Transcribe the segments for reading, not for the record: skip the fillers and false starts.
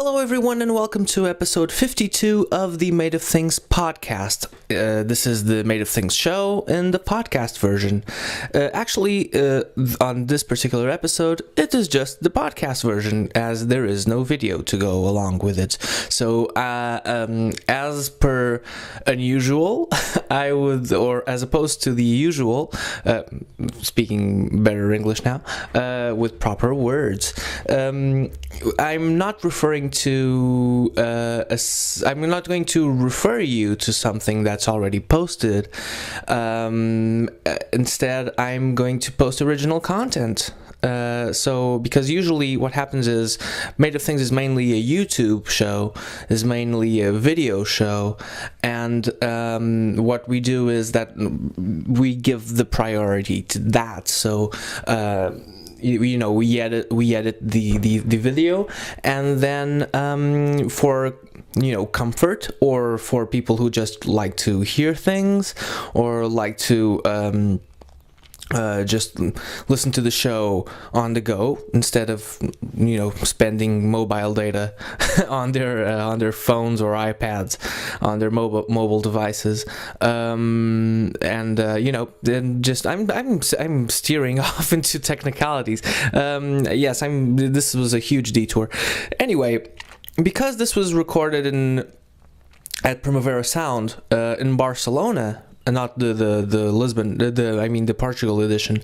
Hello, everyone, and welcome to episode 52 of the Made of Things podcast. This is the Made of Things show in the podcast version. On this particular episode, it is just the podcast version, as there is no video to go along with it. So, as per unusual, I would, or as opposed to the usual, speaking better English now, with proper words. I'm not referring to I'm not going to refer you to something that's already posted. Instead, I'm going to post original content. So because usually what happens is Made of Things is mainly a YouTube show, is mainly a video show, and what we do is that we give the priority to that. So we edit the video, and then for comfort, or for people who just like to hear things, or like to just listen to the show on the go instead of spending mobile data on their phones or iPads, on their mobile devices, then just I'm steering off into technicalities. This was a huge detour. Anyway, because this was recorded at Primavera Sound in Barcelona, and not the Lisbon, the Portugal edition.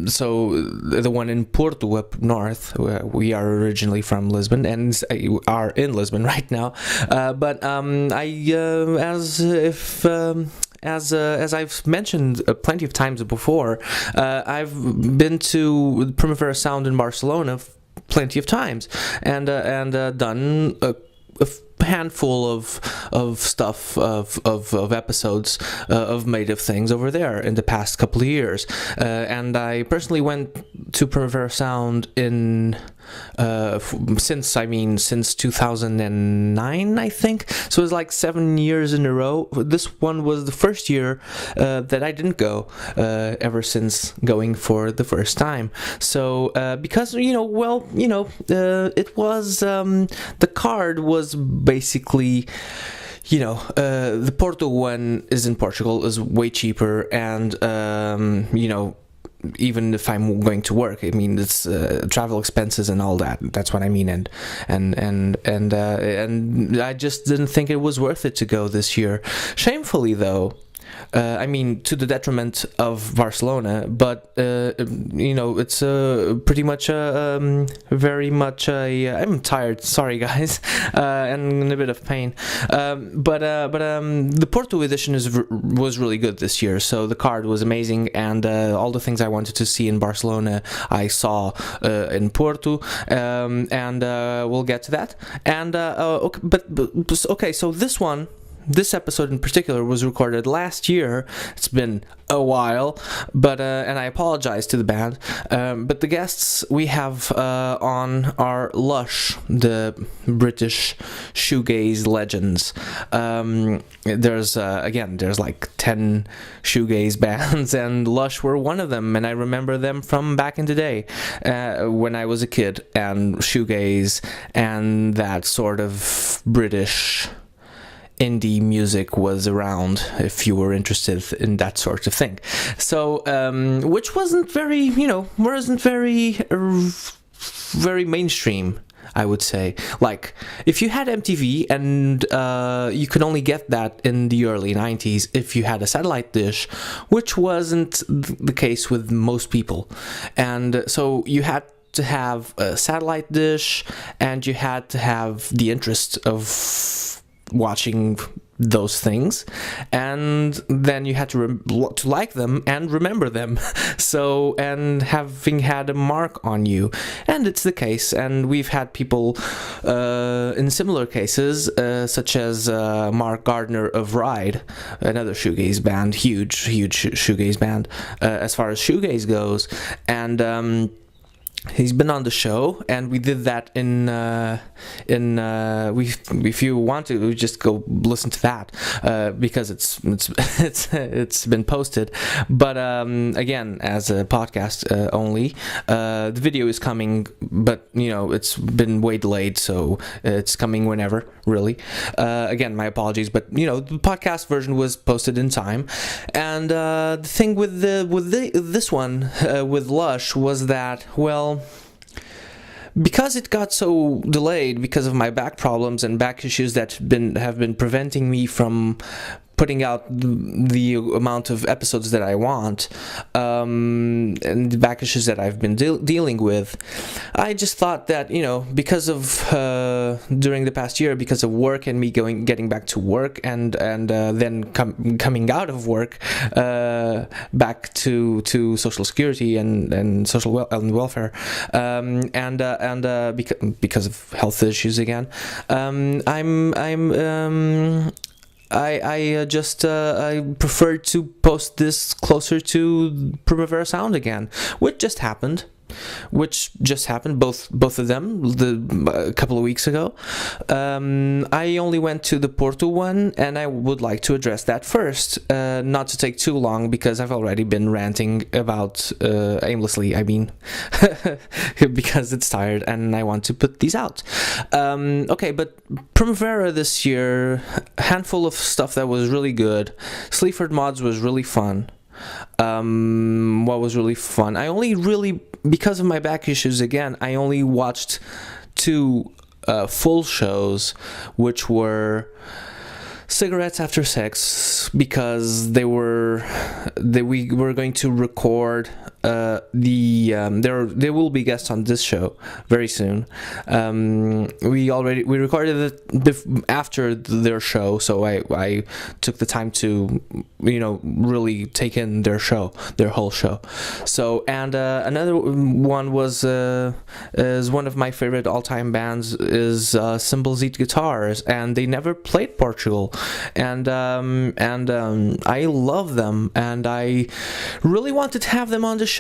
So the one in Porto up north. We are originally from Lisbon and are in Lisbon right now. As I've mentioned plenty of times before, I've been to Primavera Sound in Barcelona plenty of times, and done a handful of stuff of episodes of Made of Things over there in the past couple of years, and I personally went to Primavera Sound since 2009, I think. So it was like 7 years in a row. This one was the first year that I didn't go, ever since going for the first time. So because it was the card was basically, the Porto one is in Portugal, is way cheaper, and even if I'm going to work, it's travel expenses and all that. That's what I mean, and I just didn't think it was worth it to go this year. Shamefully, though. To the detriment of Barcelona, but it's pretty much very much I'm tired. Sorry, guys, and in a bit of pain. But the Porto edition was really good this year. So the card was amazing, and all the things I wanted to see in Barcelona, I saw in Porto, and we'll get to that. And okay, so this episode in particular was recorded last year. It's been a while, but and I apologize to the band. But the guests we have on are Lush, the British shoegaze legends. There's like 10 shoegaze bands, and Lush were one of them. And I remember them from back in the day when I was a kid, and shoegaze and that sort of British indie music was around, if you were interested in that sort of thing. So which wasn't very very mainstream, I would say. Like, if you had MTV, and you could only get that in the early 90s if you had a satellite dish, which wasn't the case with most people. And so you had to have a satellite dish, and you had to have the interest of watching those things, and then you had to like them and remember them. So, and having had a mark on you, and it's the case. And we've had people in similar cases, such as Mark Gardner of Ride, another shoegaze band, huge shoegaze band as far as shoegaze goes, and he's been on the show, and we did that if you want to just go listen to that, because it's been posted, but again, as a podcast only. The video is coming, but it's been way delayed, so it's coming whenever, really. Again, my apologies, but the podcast version was posted in time. And the thing with this one with Lush was that, well, because it got so delayed because of my back problems and back issues that have been preventing me from putting out the amount of episodes that I want, and the back issues that I've been dealing with, I just thought that, because of during the past year, because of work and me getting back to work, and then coming out of work back to Social Security and social welfare, because of health issues again, I prefer to post this closer to Primavera Sound again, which just happened, both of them, a couple of weeks ago. I only went to the Porto one, and I would like to address that first, not to take too long, because I've already been ranting about aimlessly, I mean, because it's tired and I want to put these out. Okay, but Primavera this year, handful of stuff that was really good. Sleaford Mods was really fun. What was really fun, I only really, because of my back issues again, I only watched 2 full shows, which were Cigarettes After Sex, because we were going to record there will be guests on this show very soon. We recorded it after their show, so I took the time to really take in their whole show. So, and another one was is one of my favorite all-time bands is Symbols Eat Guitars, and they never played Portugal, and I love them, and I really wanted to have them on the show.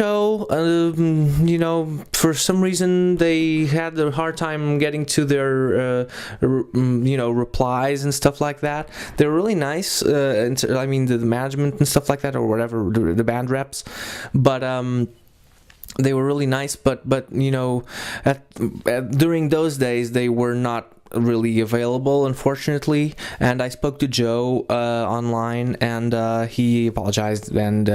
For some reason they had a hard time getting to their replies and stuff like that. They're really nice, the management and stuff like that, or whatever, the band reps, but they were really nice, but during those days they were not really available, unfortunately, and I spoke to Joe online, and he apologized and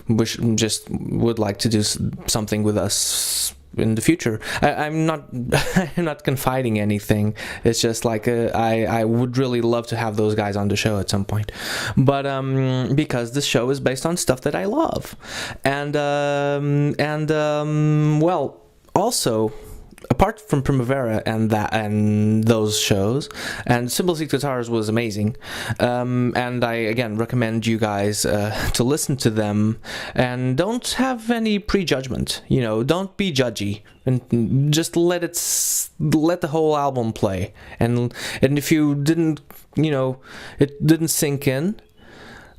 would like to do something with us in the future. I'm not confiding anything. It's just like I would really love to have those guys on the show at some point, but because this show is based on stuff that I love, and well, also, apart from Primavera and those shows, and Symbols Eat Guitars was amazing, and I again recommend you guys to listen to them, and don't have any prejudgment. Don't be judgy, and just let the whole album play, and if you didn't, it didn't sink in,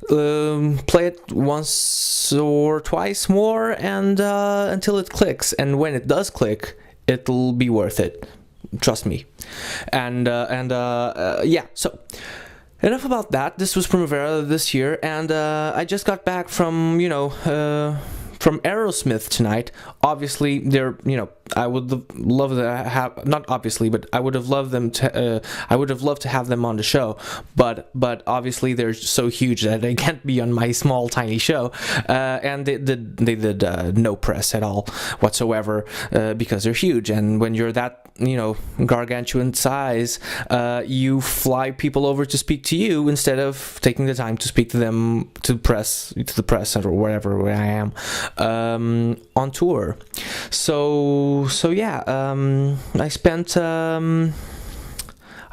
play it once or twice more, and until it clicks, and when it does click, it'll be worth it, trust me. And yeah, so enough about that. This was Primavera this year, and I just got back from from Aerosmith tonight. Obviously, they're I would love to have, not obviously, but I would have loved them to. I would have loved to have them on the show, but obviously they're so huge that they can't be on my small tiny show. And they did no press at all whatsoever, because they're huge. And when you're that gargantuan size, you fly people over to speak to you instead of taking the time to speak to them, to the press or wherever where I am on tour. So yeah, I spent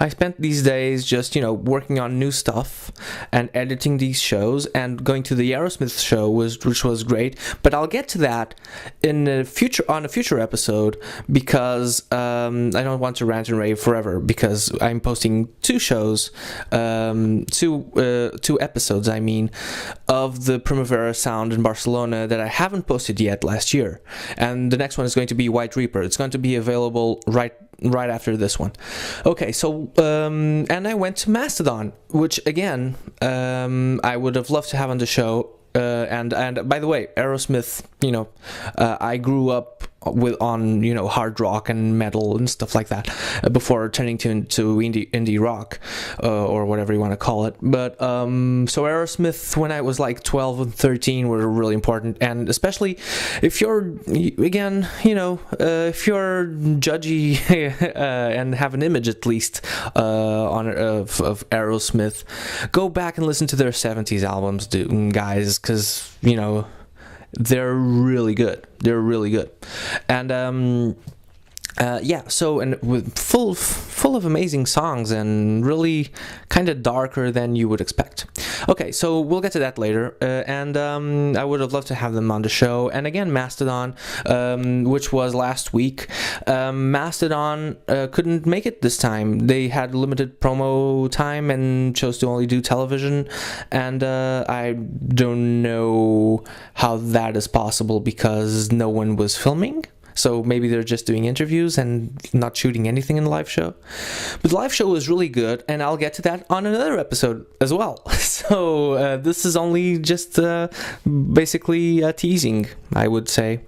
I spent these days just, working on new stuff and editing these shows, and going to the Aerosmith show, which was great. But I'll get to that on a future episode, because I don't want to rant and rave forever, because I'm posting two episodes, of the Primavera Sound in Barcelona that I haven't posted yet last year. And the next one is going to be White Reaper. It's going to be available right after this one. Okay, so and I went to Mastodon, which again I would have loved to have on the show. And by the way, Aerosmith, I grew up on hard rock and metal and stuff like that before turning to indie rock, or whatever you want to call it. But so Aerosmith, when I was like 12 and 13, were really important, and especially if you're if you're judgy and have an image at least of Aerosmith, go back and listen to their 70s albums, guys, because they're really good. And so, and with full of amazing songs, and really kind of darker than you would expect. Okay, so we'll get to that later, and I would have loved to have them on the show. And again, Mastodon, which was last week. Mastodon couldn't make it this time. They had limited promo time and chose to only do television, and I don't know how that is possible, because no one was filming. So maybe they're just doing interviews and not shooting anything in the live show. But the live show was really good, and I'll get to that on another episode as well. So this is only just basically teasing, I would say,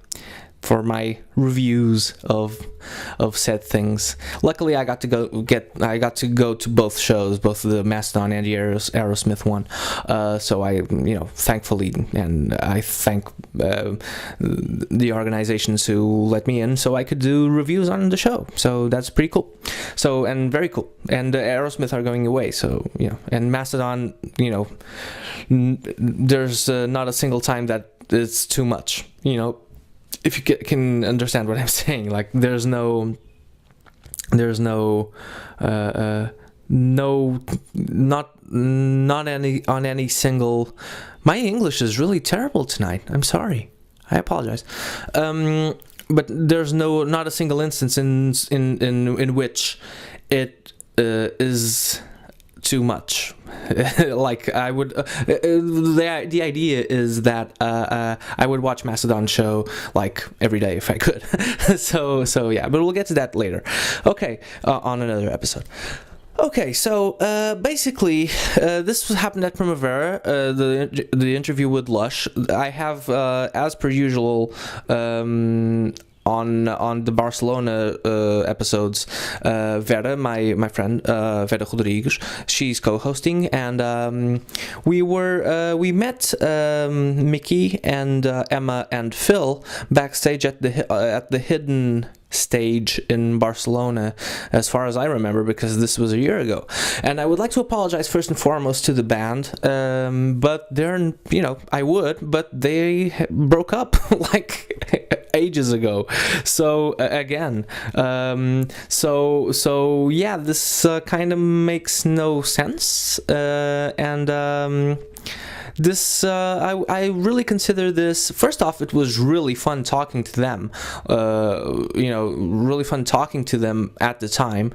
for my reviews of said things. Luckily, I got to go to both shows, both the Mastodon and the Aerosmith one. So I, thankfully, and I thank the organizations who let me in, so I could do reviews on the show. So that's pretty cool. So, and very cool. And the Aerosmith are going away. So and Mastodon, there's not a single time that it's too much. If you can understand what I'm saying, like there's no not any on any single. My English is really terrible tonight. I'm sorry. I apologize. But there's not a single instance in which it is too much. Like I would the idea is that I would watch Mastodon show like every day if I could. so yeah, but we'll get to that later. Okay, on another episode. Okay, so basically this happened at Primavera, the interview with Lush. I have as per usual on the Barcelona episodes, Vera, my friend, Vera Rodrigues, she's co-hosting, and we met Mickey and Emma and Phil backstage at the hidden stage in Barcelona, as far as I remember, because this was a year ago. And I would like to apologize first and foremost to the band, but they're, I would, but they broke up like ages ago. So again, so yeah, this kind of makes no sense, and this I really consider this. First off, it was really fun talking to them. Really fun talking to them at the time,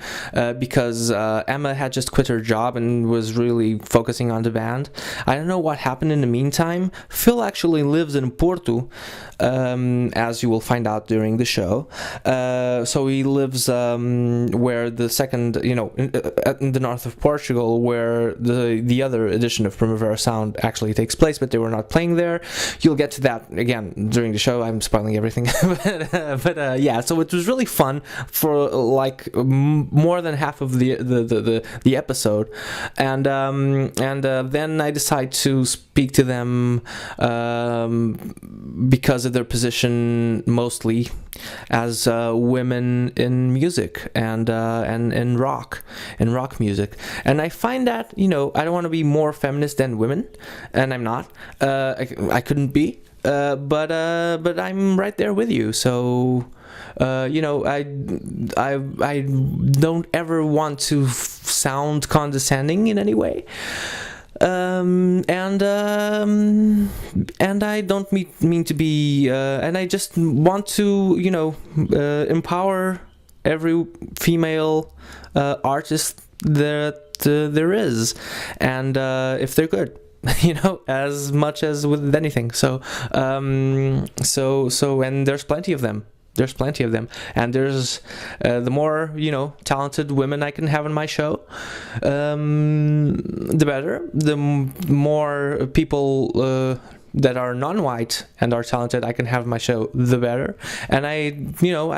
because Emma had just quit her job and was really focusing on the band. I don't know what happened in the meantime. Phil actually lives in Porto, as you will find out during the show. So he lives where the second, in the north of Portugal, where the other edition of Primavera Sound actually takes place, but they were not playing there. You'll get to that again during the show. I'm spoiling everything. but yeah, so it was really fun for like more than half of the episode, and then I decided to speak to them because of their position mostly as women in music and in rock music. And I find that, I don't want to be more feminist than women, and I'm not. I couldn't be, but I'm right there with you. So I don't ever want to sound condescending in any way. And I don't mean to be, and I just want to, empower every female artist that there is, and if they're good, as much as with anything. So and there's plenty of them. There's plenty of them, and there's the more talented women I can have on my show, the better. The more people that are non-white and are talented I can have on my show, the better. And I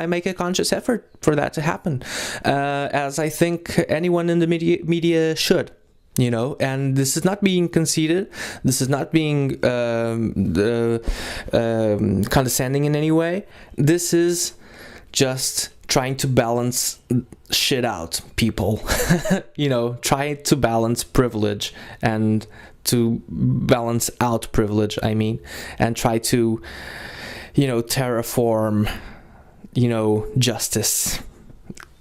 make a conscious effort for that to happen, as I think anyone in the media should. And this is not being conceited. This is not being condescending in any way. This is just trying to balance shit out, people. Try to balance privilege and to balance out privilege, and try to, terraform, justice,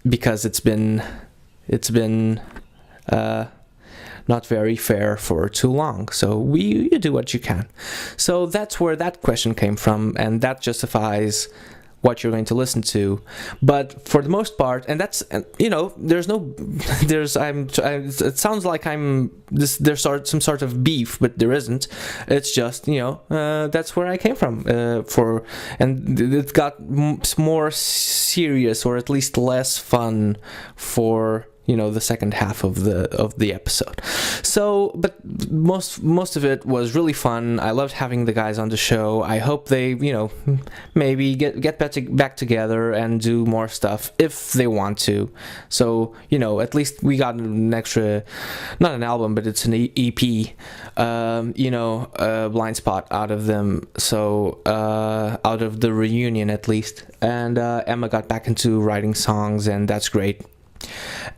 because it's been not very fair for too long. So you do what you can. So that's where that question came from, and that justifies what you're going to listen to. But for the most part, and that's, it sounds like there's some sort of beef, but there isn't. It's just, that's where I came from, and it got more serious, or at least less fun for the second half of the episode. So, but most of it was really fun. I loved having the guys on the show. I hope they, maybe get back together and do more stuff if they want to. So, at least we got an extra, not an album, but it's an EP, a blind spot out of them. So, out of the reunion at least. And Emma got back into writing songs, and that's great.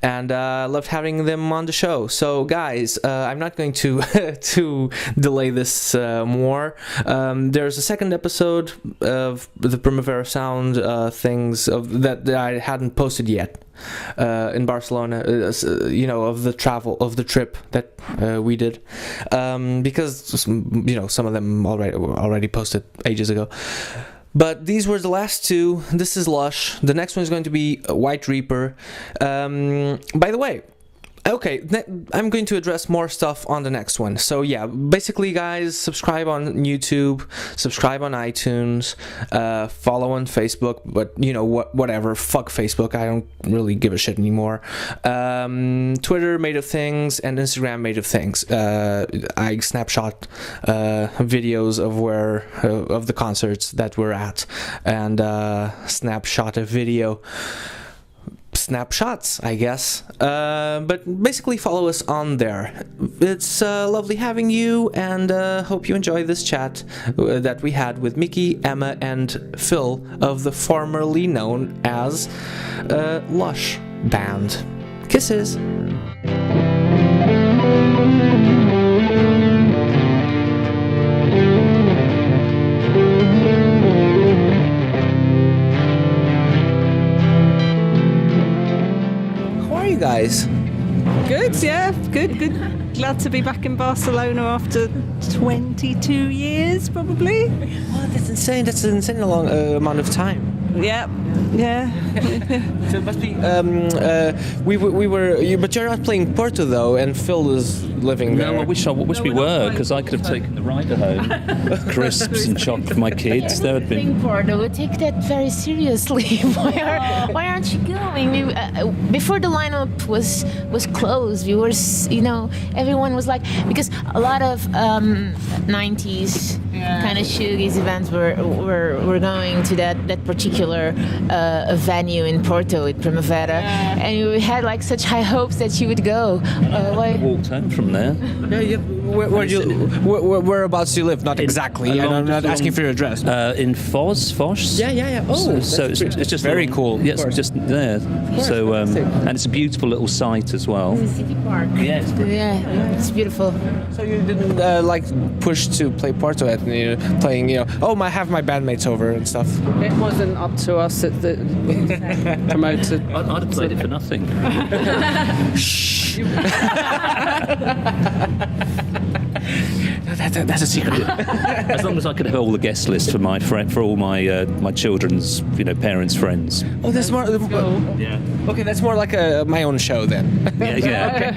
And loved having them on the show. So guys, I'm not going to to delay this more. There's a second episode of the Primavera Sound things that I hadn't posted yet in Barcelona, of the trip that we did, because some of them already posted ages ago. But these were the last two. This is Lush. The next one is going to be White Reaper. By the way, okay, I'm going to address more stuff on the next one. So yeah, basically guys, subscribe on YouTube, subscribe on iTunes, follow on Facebook, but whatever, fuck Facebook, I don't really give a shit anymore. Twitter, Made of Things, and Instagram, Made of Things. I snapshot videos of the concerts that we're at, and snapshot a video. Snapshots, I guess, but basically follow us on there. It's lovely having you, and hope you enjoy this chat that we had with Mickey, Emma, and Phil of the formerly known as Lush band. Kisses. Guys, good, yeah, good. Glad to be back in Barcelona after 22 years, probably. Oh, that's insane. That's an insane long amount of time. Yeah. So it must be. We were. But you're not playing Porto though, and Phil is living there. No, I wish we were, because I could have taken the rider home, crisps and chocolate for my kids. There had been. Porto, we take that very seriously. Why aren't you going? Before the lineup was closed, we were, everyone was like, because a lot of 90s kind of shoegaze events were going to that particular venue in Porto, at Primavera, and we had like such high hopes that you would go. I walked home from there. Yeah. Whereabouts do you live? Not exactly. I'm not asking for your address. In Foz. Yeah. Oh, so it's just very cool. Yes, it's just there. So and it's a beautiful little site as well. It's a city park. Yeah, it's beautiful. So you didn't push to play Porto at playing? I have my bandmates over and stuff. It wasn't up to us at the promoted. I'd have played it for nothing. Shh. Shh. That's a secret. As long as I could have all the guest list for all my children's parents' friends. Oh, that's more. Yeah. Okay, that's more like my own show then. Yeah.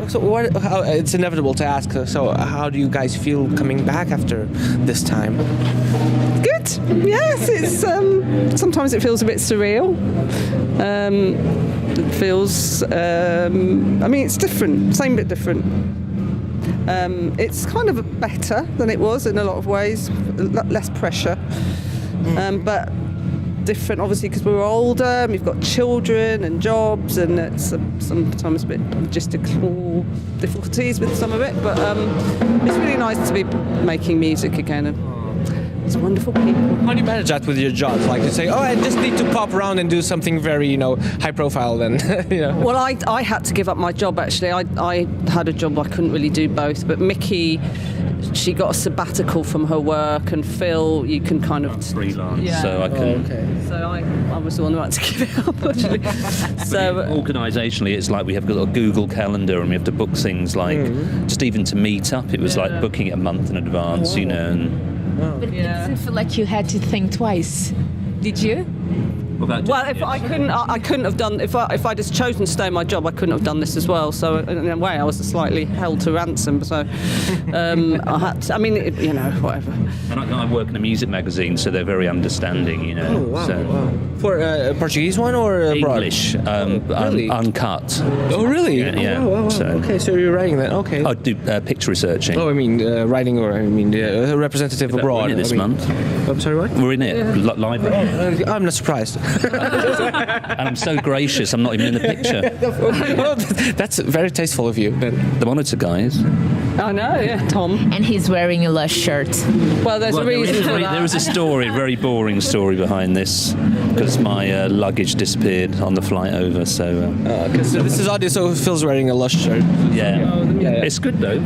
So what? It's inevitable to ask. So how do you guys feel coming back after this time? Good. Yes, it's sometimes it feels a bit surreal. It feels. It's different. Same bit different. It's kind of better than it was in a lot of ways. Less pressure, but different obviously because we're older and we've got children and jobs, and it's sometimes a bit logistical difficulties with some of it, but it's really nice to be making music again, and it's wonderful people. How do you manage that with your jobs? Like to say, I just need to pop around and do something very, high profile then, Well, I had to give up my job actually. I had a job I couldn't really do both, but Mickey, she got a sabbatical from her work, and Phil, you can kind of freelance, yeah. so I can. So I was the one who had to give it up actually. So organisationally, it's like we have got a Google Calendar, and we have to book things like just even to meet up. It was like booking it a month in advance, And But it doesn't feel like you had to think twice, did you? Well, if I couldn't have done. If I just chosen to stay in my job, I couldn't have done this as well. So in a way, I was slightly held to ransom. So I had to. Whatever. And I work in a music magazine, so they're very understanding, Oh, wow. So. For a Portuguese one or abroad? English, really? Uncut. Oh, really? Yeah. Oh, wow. So, okay, so you're writing that. Okay. I do picture researching. Oh, writing, or a representative abroad. We're in it this month. I'm sorry, what? We're in it live. I'm not surprised. And I'm so gracious, I'm not even in the picture. Well, that's very tasteful of you. The monitor guys. I know, yeah, Tom. And he's wearing a Lush shirt. Well, there's a reason for that. There is a story, a very boring story behind this, because my luggage disappeared on the flight over. So this is audio, so Phil's wearing a Lush shirt. yeah, it's good though.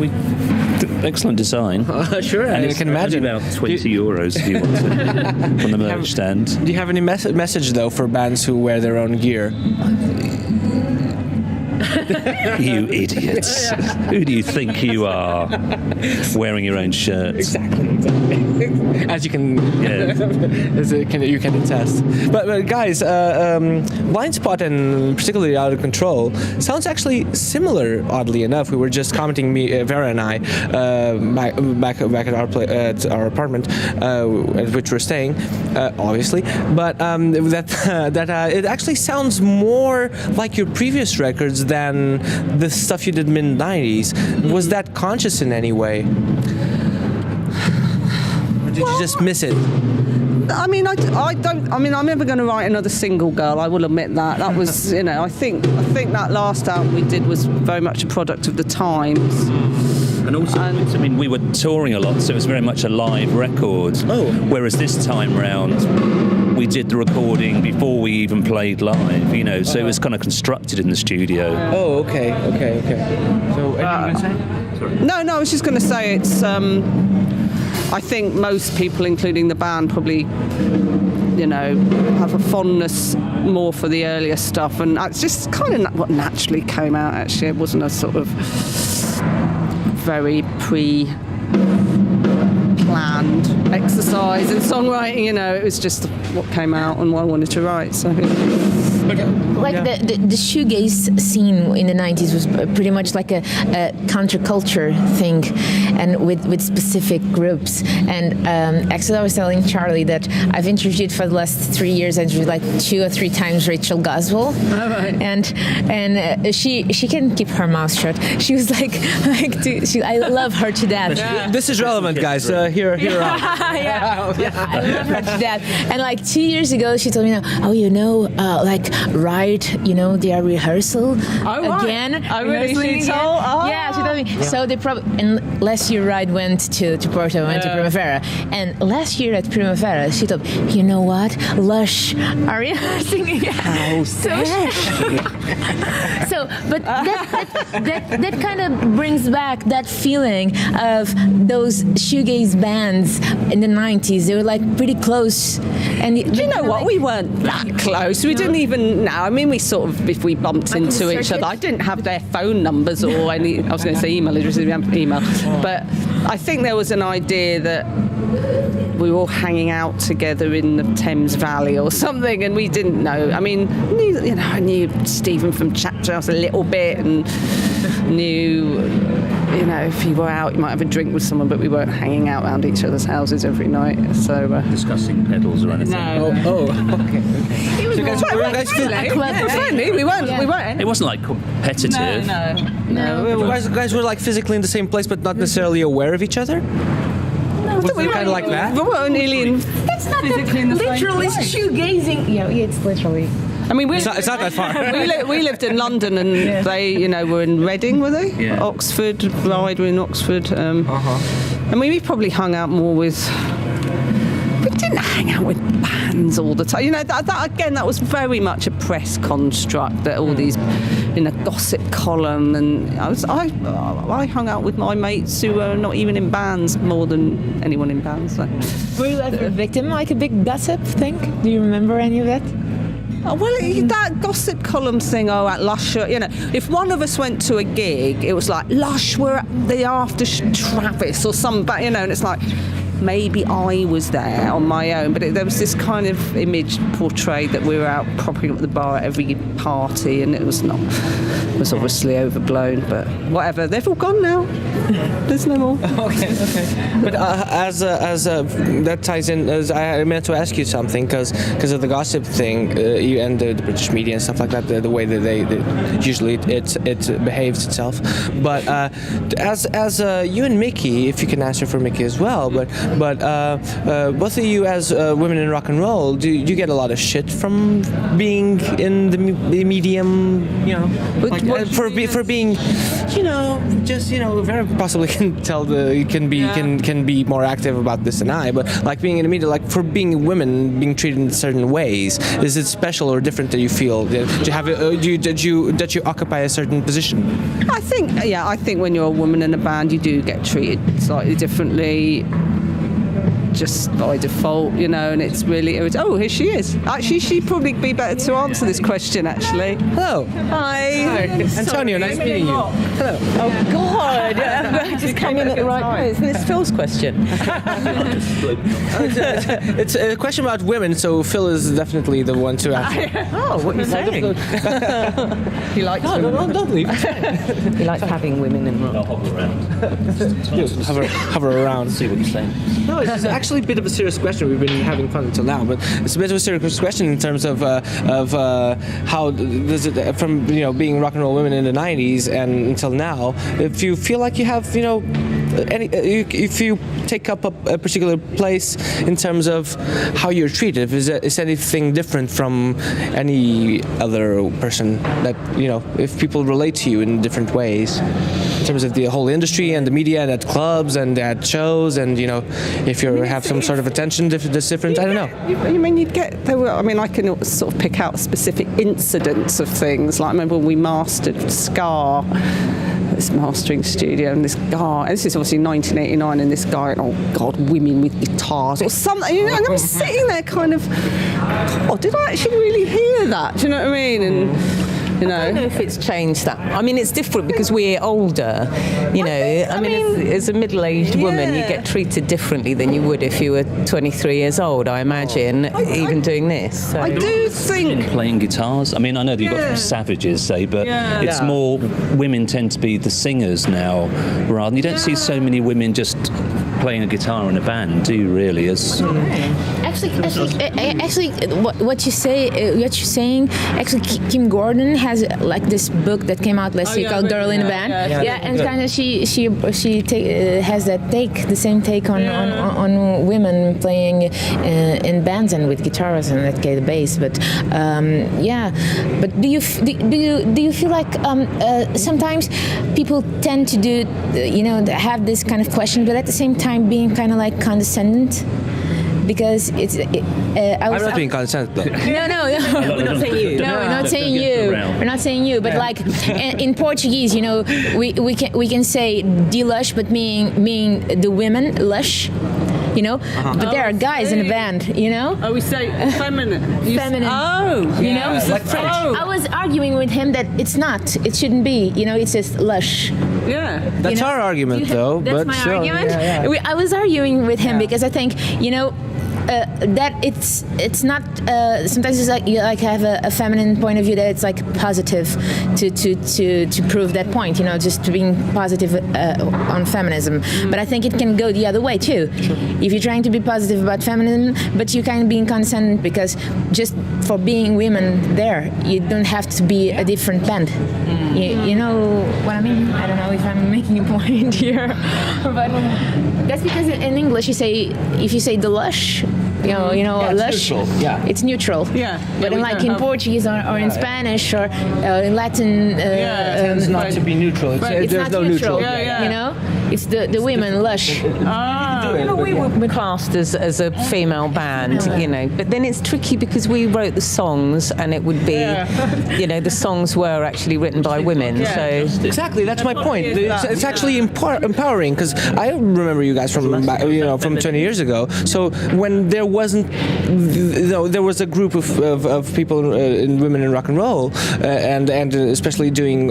Excellent design. Sure, and I can imagine. About €20 if you want it from the merch stand. Do you have any message though for bands who wear their own gear? You idiots. Who do you think you are? Wearing your own shirts. Exactly. As you can, you can attest. But guys, Blind Spot and particularly Out of Control sounds actually similar. Oddly enough, we were just commenting, Vera and I, back at our apartment, at which we're staying, obviously. But that it actually sounds more like your previous records than the stuff you did mid-90s. Was that conscious in any way? Or did you just miss it? I don't. I'm never going to write another single, girl. I will admit that. That was, I think that last album we did was very much a product of the times. And also, we were touring a lot, so it was very much a live record. Oh. Whereas this time round, we did the recording before we even played live, so it was kind of constructed in the studio. Oh, okay. So, anything you going to say? Sorry. No, I was just going to say it's. I think most people, including the band, probably, have a fondness more for the earlier stuff, and it's just kind of what naturally came out. Actually, it wasn't a sort of very pre-planned exercise in songwriting. It was just what came out and what I wanted to write. So. The shoegaze scene in the 90s was pretty much like a counterculture thing, and with specific groups. And actually, I was telling Charlie that I've interviewed for the last 3 years. I interviewed like 2 or 3 times Rachel Goswell, and she can keep her mouth shut. She was like I love her to death. This is relevant, guys. Here. I love her to death. And like 2 years ago, she told me, Ride, their rehearsal again. I really she told. Oh. Yeah, she told me. Yeah. So they and last year Ride went to Porto, went to Primavera, and last year at Primavera, she told me, you know what, Lush are rehearsing again. How sad. But that kind of brings back that feeling of those shoegaze bands in the 90s. They were like pretty close. And do you know what? We weren't that close. We didn't even know. mean, we sort of, if we bumped into each other, I didn't have their phone numbers or any, I was going to say email addresses, we have email. But I think there was an idea that we were all hanging out together in the Thames Valley or something, and we didn't know. I mean, I knew Stephen from Chapter House a little bit, and knew, if you were out, you might have a drink with someone, but we weren't hanging out around each other's houses every night. So discussing pedals or anything. No. Okay. It was friendly. We weren't. It wasn't like competitive. No. You guys were like physically in the same place, but not necessarily aware of each other. Was it kind of like that? We weren't really in. That's not literally shoegazing. Yeah, it's literally. I mean, it's not that far. we lived in London, and they, were in Reading, were they? Yeah. Oxford, Bride were in Oxford. I mean, we probably hung out more with. We didn't hang out with bands all the time. That was very much a press construct. That all these, gossip column, and I hung out with my mates who were not even in bands more than anyone in bands. So. Were you ever a victim, like a big gossip thing? Do you remember any of that? Oh, well, that gossip column thing, at Lush, if one of us went to a gig, it was like, Lush, we're at the after Travis or some, and it's like, maybe I was there on my own, but there was this kind of image portrayed that we were out propping up the bar at every party, and it was not. It was obviously overblown, but whatever. They've all gone now. There's no more. Okay. But as that ties in, as I meant to ask you something, because of the gossip thing, you and the British media and stuff like that, the way that they usually it behaves itself. But as you and Mickey, if you can answer for Mickey as well, but both of you as women in rock and roll, do you get a lot of shit from being in the medium, for being, very possibly can tell can be more active about this than I, but like being in the media, like for being women, being treated in certain ways, is it special or different that you feel? Do you have that you occupy a certain position? I think when you're a woman in a band, you do get treated slightly differently. Just by default, and it's really. Here she is. Actually, she'd probably be better to answer this question. Actually, hello. Hi, Antonio. Nice meeting you. Hello. Oh God! Just came in at the right place. Isn't this Phil's question? It's a question about women, so Phil is definitely the one to answer. Oh, what are you saying? He likes. No, don't leave. He likes having women in rock. I'll hover around. Hover around. See what you're saying. No, it's actually a bit of a serious question. We've been having fun until now, but it's a bit of a serious question in terms of how does it from being rock and roll women in the 90s and until now. If you feel like you have if you take up a particular place in terms of how you're treated, is anything different from any other person that if people relate to you in different ways in terms of the whole industry and the media and at clubs and at shows and if you have some sort of attention that's different, I don't know. I mean, I can sort of pick out specific incidents of things. Like I remember when we mastered Scar, this mastering studio, and this guy, and this is obviously 1989, and this guy, oh God, women with guitars or something, and I'm sitting there kind of, did I actually really hear that? Do you know what I mean? And I don't know if it's changed that. I mean, it's different because we're older, as a middle-aged woman, you get treated differently than you would if you were 23 years old, I imagine, even doing this. So. I do think... Playing guitars. I mean, I know that you've got Savages, say, but it's more women tend to be the singers now, rather than you don't see so many women just playing a guitar in a band, do you really? Actually, what you're saying. Actually, Kim Gordon has like this book that came out last year called "Girl in a Band." And kind of she has the same take on women playing in bands and with guitars and that case the bass. But But do you feel like sometimes people tend to do have this kind of question, but at the same time being kind of like condescendent? Because it's. I'm not being condescending. No. We're not saying you. No, we're not saying you. We're not saying you. But like in Portuguese, we can say de lush, but meaning the women lush. you know. But there are guys in the band, you know. Oh, we say feminine. Feminine. You know, like French. I was arguing with him that it's not. It shouldn't be. You know, it's just lush. Yeah. That's you know? our argument, though. That's but my still, argument. I was arguing with him because I think, you know, that it's not. Sometimes it's like you like have a feminine point of view that it's like positive to prove that point. You know, just being positive on feminism. But I think it can go the other way too. Sure. If you're trying to be positive about feminism, but you kind of being condescending because just for being women there, you don't have to be a different band. You know what I mean? I don't know if I'm making a point here, but that's because in English if you say the lush, you know, lush. Neutral. Yeah. It's neutral. Yeah. But in Portuguese or in Spanish or in Latin, it's not to be neutral. it's there's not no neutral. You know, it's the women lush. We were classed as a female band, you know, but then it's tricky because we wrote the songs and it would be, you know, the songs were actually written by women. So Exactly, that's my point. It's actually empowering because I remember you guys from 20 years ago. So when there wasn't, there was a group of people, women in rock and roll, and especially doing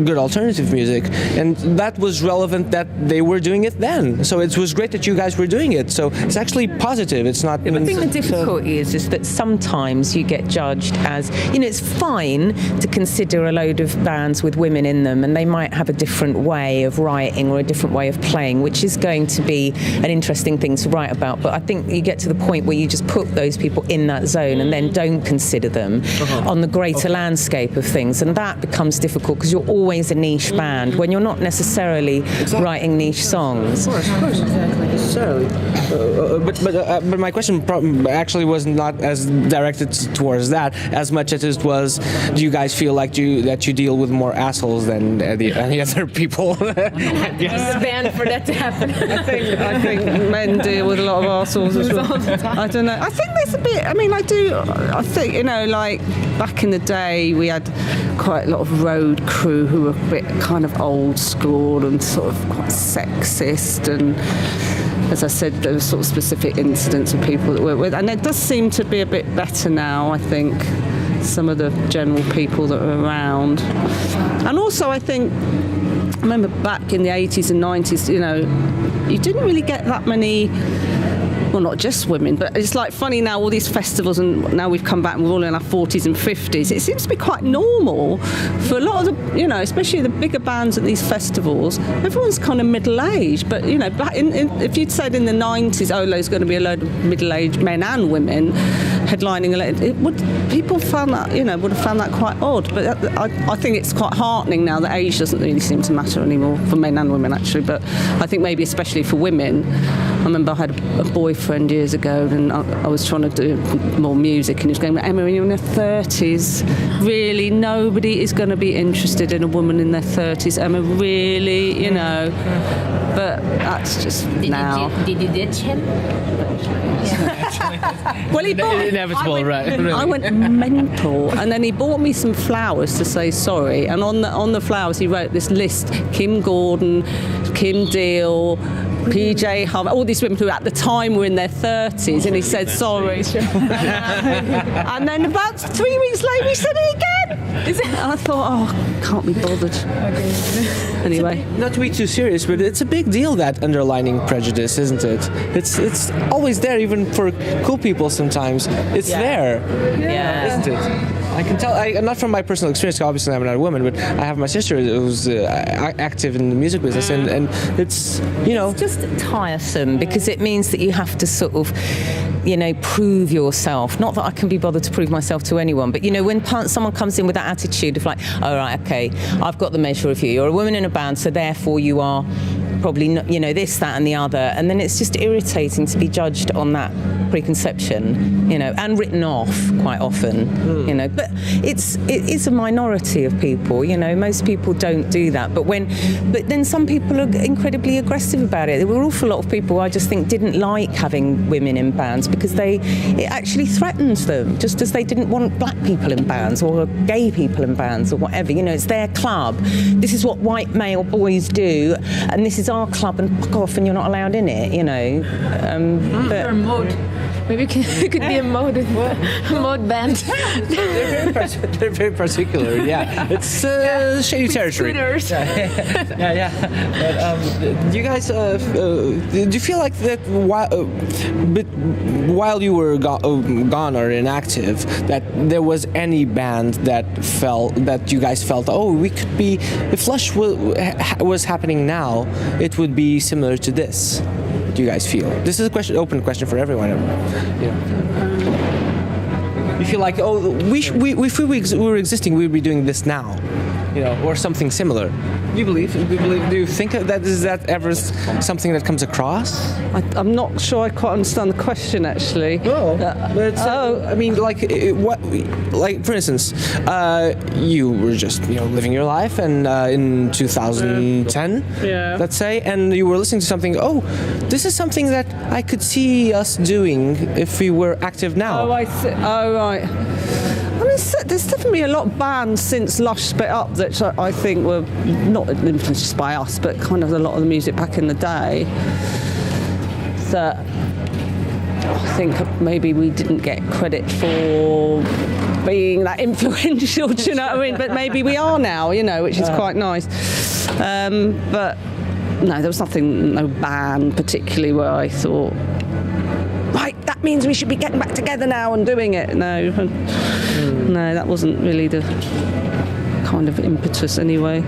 good alternative music, and that was relevant that they were doing it then. So it was great that you guys were doing it. So it's actually positive. It's not. I think the difficulty is that sometimes you get judged as, you know, it's fine to consider a load of bands with women in them, and they might have a different way of writing or a different way of playing, which is going to be an interesting thing to write about. But I think you get to the point where you just put those people in that zone and then don't consider them on the greater landscape of things, and that becomes difficult because you're always a niche band when you're not necessarily writing niche songs. Of course, exactly. Necessarily. But my question actually was not as directed towards that as much as it was, do you guys feel like that you deal with more assholes than any other people? Yes. The band for that to happen. I think men deal with a lot of arseholes as well. I don't know. I think there's a bit. I mean, I think, you know, like back in the day, we had quite a lot of road crew who were a bit kind of old school and sort of quite sexist, and as I said, there were sort of specific incidents of people that we're with, and it does seem to be a bit better now, I think, some of the general people that are around. And also I think, I remember back in the 80s and 90s, you know, you didn't really get that many, well, not just women, but it's like funny now, all these festivals, and now we've come back and we're all in our 40s and 50s. It seems to be quite normal for a lot of the, you know, especially the bigger bands at these festivals. Everyone's kind of middle-aged, but, you know, back if you'd said in the 90s, oh, there's going to be a load of middle-aged men and women headlining, people found that, you know, would have found that quite odd. But I think it's quite heartening now that age doesn't really seem to matter anymore for men and women, actually. But I think maybe especially for women. I remember I had a boyfriend years ago, and I was trying to do more music, and he was going, Emma, when you're in your 30s, really nobody is going to be interested in a woman in their 30s, Emma, really, you know. But that's just now. Did you ditch him? Well, he bought inevitable, right? I went mental, and then he bought me some flowers to say sorry. And on the flowers, he wrote this list: Kim Gordon, Kim Deal, PJ Harvey, all these women who at the time were in their 30s, and he said sorry. And then about 3 weeks later, he said it again. And I thought, oh, can't be bothered. Anyway, not to be too serious, but it's a big deal, that underlining prejudice, isn't it? It's always there, even for cool people. Sometimes it's there, isn't it? I can tell. Not from my personal experience. Obviously, I'm not a woman, but I have my sister who's active in the music business, and it's, you know, it's just tiresome because it means that you have to sort of, you know, prove yourself. Not that I can be bothered to prove myself to anyone, but, you know, when someone comes in with that attitude of like, oh, right, okay, I've got the measure of you. You're a woman in a band, so therefore you are probably not, you know, this, that, and the other. And then it's just irritating to be judged on that preconception, you know, and written off quite often, you know. But it is a minority of people, you know. Most people don't do that. But then some people are incredibly aggressive about it. There were an awful lot of people I just think didn't like having women in bands because it actually threatens them, just as they didn't want black people in bands or gay people in bands or whatever. You know, it's their club. This is what white male boys do, and this is our club and fuck off, and you're not allowed in it, you know. Or mode. Maybe it could be a mode band. They're very particular. Yeah, it's shady territory. Yeah. But, you guys, do you feel like that while you were gone or inactive, that there was any band that you guys felt, oh, we could be, if Lush was happening now, it would be similar to this? Do you guys feel? This is a open question for everyone. You know. You feel like, oh, if we were existing, we would be doing this now, you know, or something similar. Do you believe? Do you think that is that ever something that comes across? I'm not sure I quite understand the question, actually. I mean, like for instance, you were just living your life, and in 2010, let's say, and you were listening to something. Oh, this is something that I could see us doing if we were active now. Oh, right. I mean, there's definitely a lot of bands since Lush split up that I think were not influenced by us, but kind of a lot of the music back in the day that I think maybe we didn't get credit for being that influential, do you know what I mean? But maybe we are now, which is quite nice. But no, there was no band particularly where I thought, right, that means we should be getting back together now and doing it. No, that wasn't really the kind of impetus anyway.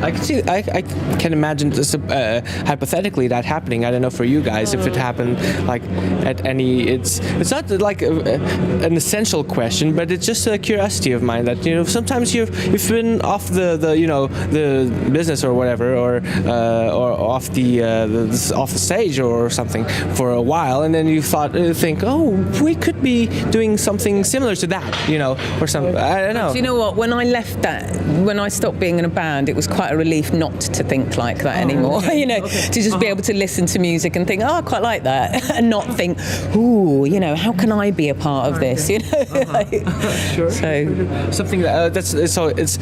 I can see. I can imagine just hypothetically that happening. I don't know for you guys if it happened like at any. It's not like an essential question, but it's just a curiosity of mine that sometimes you've been off the business or whatever or off off the stage or something for a while, and then you think, oh, we could be doing something similar to that, or something. I don't know. Do you know what? When I left when I stopped being in a band, it was quite a relief not to think like that anymore. Okay. To just be able to listen to music and think, oh, I quite like that, and not think, ooh, how can I be a part of this? Sure. So something it's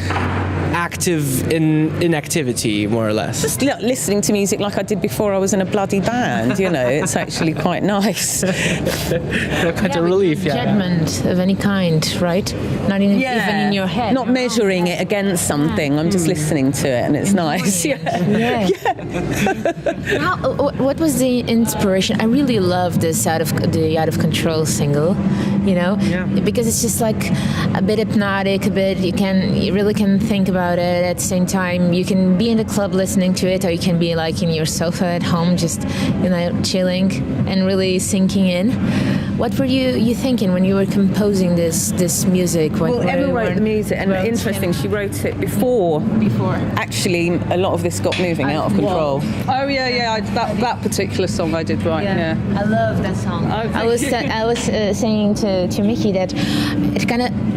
active in inactivity, more or less. Just listening to music like I did before I was in a bloody band. It's actually quite nice. Kind of relief, Judgment of any kind, right? Not even in your head. Not measuring it against something. I'm just listening to it, and it's nice. What was the inspiration? I really love this Out of Control single, because it's just like a bit hypnotic, a bit you really can think about it at the same time. You can be in the club listening to it, or you can be like in your sofa at home, just chilling and really sinking in. What were you thinking when you were composing this music? Emma wrote the music, and interesting, she wrote it before. Actually, a lot of this got moving out of control. Oh yeah, that particular song I did write. Yeah. I love that song. I was saying to Mickey that it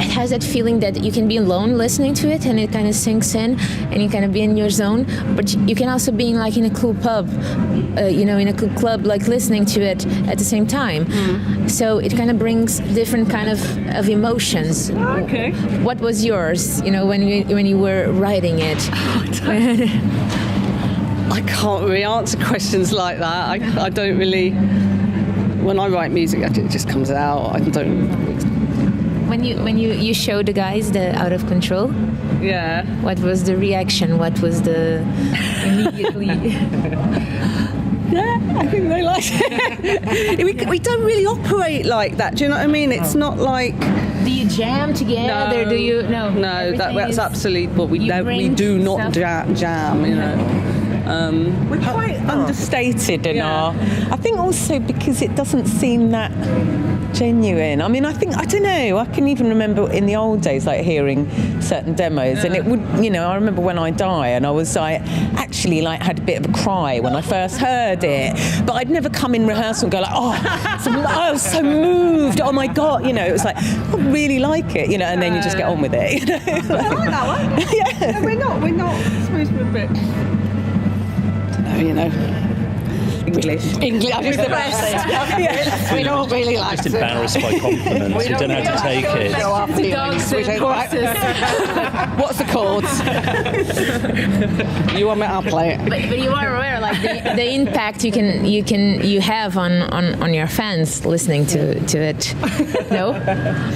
has that feeling that you can be alone listening to it, and it kind of sinks in, and you kind of be in your zone. But you can also be in a cool pub, in a cool club, like listening to it at the same time. So it kind of brings different kind of emotions. Okay. What was yours? When you were writing it. I can't really answer questions like that. I don't really. When I write music, it just comes out. I don't. When you showed the guys the Out of Control. Yeah. What was the reaction? What was the immediately? Yeah, I think they like it. We don't really operate like that. Do you know what I mean? It's not like. Do you jam together? No, Do you? No, that's absolutely what we don't. We do not jam. We're quite understated in our. I think also because it doesn't seem that genuine. I mean, I don't know. I can even remember in the old days, like hearing certain demos, and it would, I remember When I Die, and I was actually had a bit of a cry when I first heard it, but I'd never come in rehearsal and go like, I was so moved. Oh my God, it was like, I really like it, and then you just get on with it. I like that one. Yeah. We're not supposed to be a bit. English. English is the best. We don't really like Just it. embarrassed by compliments. You don't know how to take it. Dogs and horses. What's the chords? You want me? I'll play it. But you are aware, like the impact you have on your fans listening to it. No,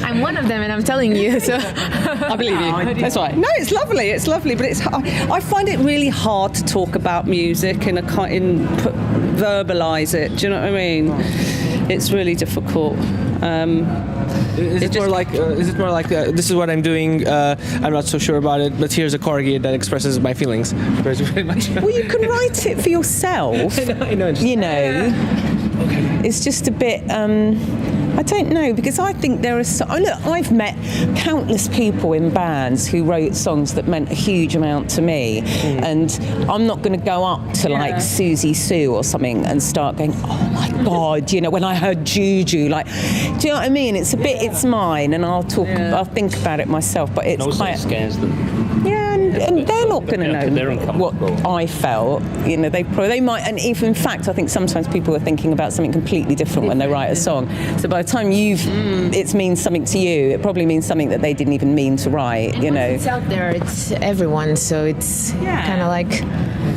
I'm one of them, and I'm telling you. So I believe you. That's right. No, it's lovely. It's lovely, but I find it really hard to talk about music and verbalize it. Do you know what I mean? It's really difficult. Is it more like this is what I'm doing? I'm not so sure about it, but here's a corgi that expresses my feelings. Pretty much. Well, you can write it for yourself. I know. You know, it's just a bit. I don't know, because I think there are look, I've met countless people in bands who wrote songs that meant a huge amount to me, and I'm not going to go up to like Susie Sue or something and start going, oh my God, you know, when I heard Juju, like, do you know what I mean? It's a bit, it's mine, and I'll think about it myself, but it's Also, quite. it scares them. Yeah, and they're not going to They're know what uncomfortable. I felt. You know, they might, and even in fact, I think sometimes people are thinking about something completely different when they write a song. So by the time it means something to you, it probably means something that they didn't even mean to write. You know, it's out there. It's everyone, so it's kind of like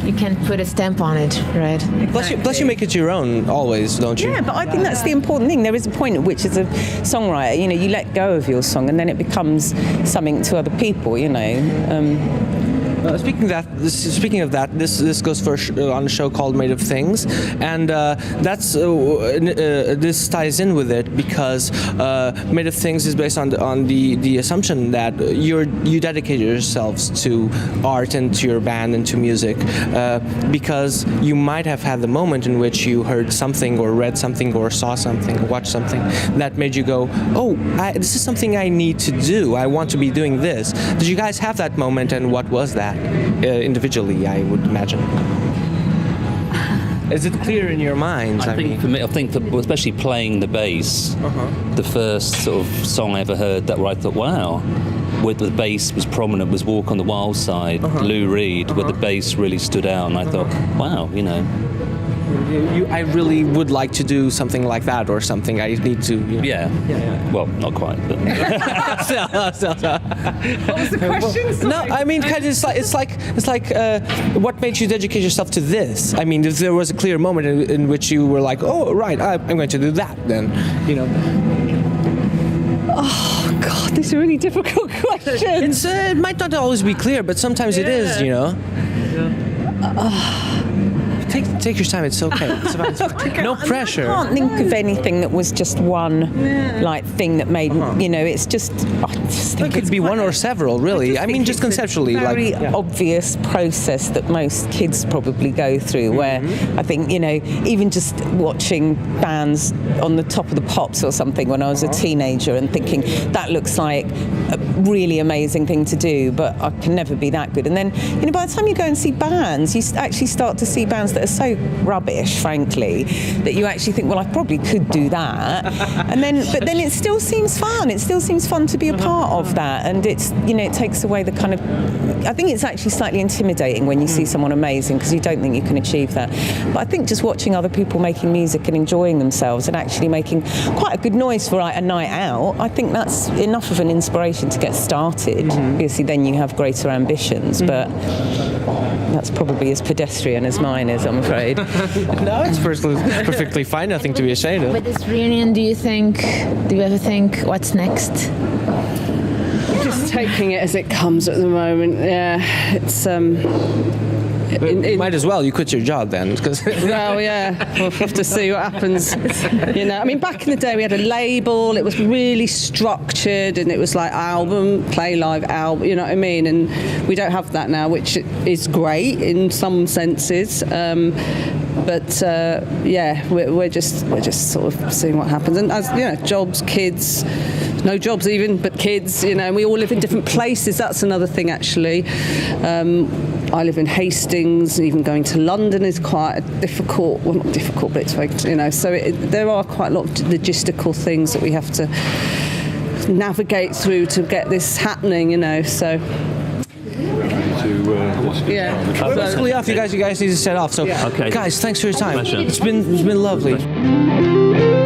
you can't put a stamp on it, right? Plus you make it your own always, don't you? Yeah, but I think that's the important thing. There is a point at which, as a songwriter, you know, you let go of your song, and then it becomes something to other people. You know. Speaking of that, this goes on a show called Made of Things, and this ties in with it because Made of Things is based on the assumption that you dedicate yourselves to art and to your band and to music, because you might have had the moment in which you heard something or read something or saw something or watched something that made you go, oh, this is something I need to do. I want to be doing this. Did you guys have that moment, and what was that? Individually, I would imagine. Is it clear in your minds? I think for especially playing the bass, the first sort of song I ever heard where I thought, wow, where the bass was prominent was Walk on the Wild Side, Lou Reed, where the bass really stood out, and I thought, wow, you know. I really would like to do something like that, or something. I need to. You know. Yeah. Well, not quite. But. What was the question? No, I mean, kind of, it's like, what made you dedicate yourself to this? I mean, if there was a clear moment in which you were like, oh, right, I'm going to do that, then, you know. Oh God, this is a really difficult question. It might not always be clear, but sometimes it is, you know. Take your time. It's okay. No pressure. I can't think of anything that was just one like thing that made you know. It's just I just think It could be one or several, really. I mean, just conceptually, a very like obvious process that most kids probably go through. Where I think, you know, even just watching bands on the Top of the Pops or something when I was a teenager and thinking that looks like a really amazing thing to do, but I can never be that good. And then, you know, by the time you go and see bands, you actually start to see bands that are so rubbish, frankly, that you actually think, well, I probably could do that. But then it still seems fun. It still seems fun to be a part of that. And it's, you know, it takes away the kind of, I think it's actually slightly intimidating when you see someone amazing because you don't think you can achieve that. But I think just watching other people making music and enjoying themselves and actually making quite a good noise for like a night out, I think that's enough of an inspiration to get started. Obviously then you have greater ambitions, but that's probably as pedestrian as mine is, I'm afraid. no, it's perfectly fine. Nothing to be ashamed of. With this reunion, do you ever think what's next? Just taking it as it comes at the moment. Yeah, it's might as well. You quit your job then, because well, yeah, we'll have to see what happens. You know, I mean, back in the day we had a label. It was really structured, and it was like album, play live album. You know what I mean? And we don't have that now, which is great in some senses. But we're just sort of seeing what happens. And as you know, jobs, kids. No jobs even, but kids, you know, we all live in different places. That's another thing, actually. I live in Hastings. Even going to London is quite difficult. Well, not difficult, but it's very, you know, so there are quite a lot of logistical things that we have to navigate through to get this happening, you know, so... Yeah. We're basically off. You guys need to set off. So, Okay. guys, thanks for your time. Pleasure. It's been lovely.